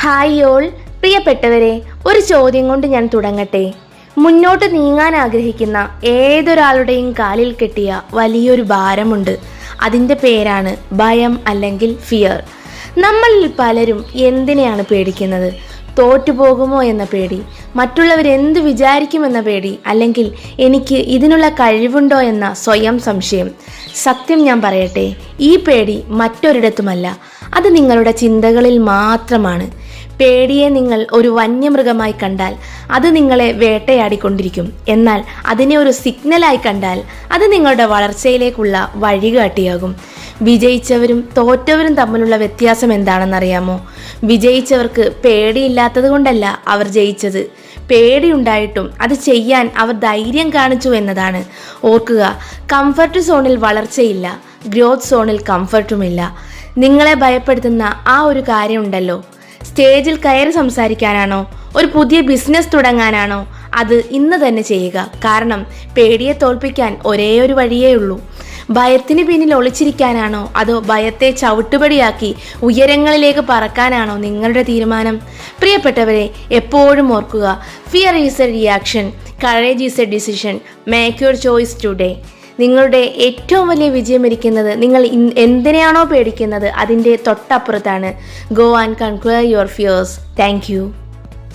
Hi all, പ്രിയപ്പെട്ടവരെ, ഒരു ചോദ്യം കൊണ്ട് ഞാൻ തുടങ്ങട്ടെ. മുന്നോട്ട് നീങ്ങാൻ ആഗ്രഹിക്കുന്ന ഏതൊരാളുടെയും കാലിൽ കെട്ടിയ വലിയൊരു ഭാരമുണ്ട്. അതിൻ്റെ പേരാണ് ഭയം അല്ലെങ്കിൽ ഫിയർ. നമ്മളിൽ പലരും എന്തിനെയാണ് പേടിക്കുന്നത്? തോറ്റുപോകുമോ എന്ന പേടി, മറ്റുള്ളവരെന്ത് വിചാരിക്കുമെന്ന പേടി, അല്ലെങ്കിൽ എനിക്ക് ഇതിനുള്ള കഴിവുണ്ടോ എന്ന സ്വയം സംശയം. സത്യം ഞാൻ പറയട്ടെ, ഈ പേടി മറ്റൊരിടത്തുമല്ല, അത് നിങ്ങളുടെ ചിന്തകളിൽ മാത്രമാണ്. പേടിയെ നിങ്ങൾ ഒരു വന്യമൃഗമായി കണ്ടാൽ അത് നിങ്ങളെ വേട്ടയാടിക്കൊണ്ടിരിക്കും. എന്നാൽ അതിനെ ഒരു സിഗ്നലായി കണ്ടാൽ അത് നിങ്ങളുടെ വളർച്ചയിലേക്കുള്ള വഴികാട്ടിയാകും. വിജയിച്ചവരും തോറ്റവരും തമ്മിലുള്ള വ്യത്യാസം എന്താണെന്നറിയാമോ? വിജയിച്ചവർക്ക് പേടിയില്ലാത്തത് കൊണ്ടല്ല അവർ ജയിച്ചത്, പേടിയുണ്ടായിട്ടും അത് ചെയ്യാൻ അവർ ധൈര്യം കാണിച്ചു എന്നതാണ്. ഓർക്കുക, കംഫർട്ട് സോണിൽ വളർച്ചയില്ല, ഗ്രോത്ത് സോണിൽ കംഫർട്ടുമില്ല. നിങ്ങളെ ഭയപ്പെടുത്തുന്ന ആ ഒരു കാര്യമുണ്ടല്ലോ, സ്റ്റേജിൽ കയറി സംസാരിക്കാനാണോ, ഒരു പുതിയ ബിസിനസ് തുടങ്ങാനാണോ? അത് ഇന്ന് തന്നെ ചെയ്യുക. കാരണം പേടിയെ തോൽപ്പിക്കാൻ ഒരേ ഒരു വഴിയേ ഉള്ളൂ. ഭയത്തിന് പിന്നിൽ ഒളിച്ചിരിക്കാനാണോ, അതോ ഭയത്തെ ചവിട്ടുപടിയാക്കി ഉയരങ്ങളിലേക്ക് പറക്കാനാണോ നിങ്ങളുടെ തീരുമാനം? പ്രിയപ്പെട്ടവരെ, എപ്പോഴും ഓർക്കുക, fear is a reaction, courage is a decision. Make your choice today. നിങ്ങളുടെ ഏറ്റവും വലിയ വിജയം ഇരിക്കുന്നത് നിങ്ങൾ എന്തിനെയാണോ പേടിക്കുന്നത് അതിൻ്റെ തൊട്ടപ്പുറത്താണ്. Go and conquer your fears. Thank U.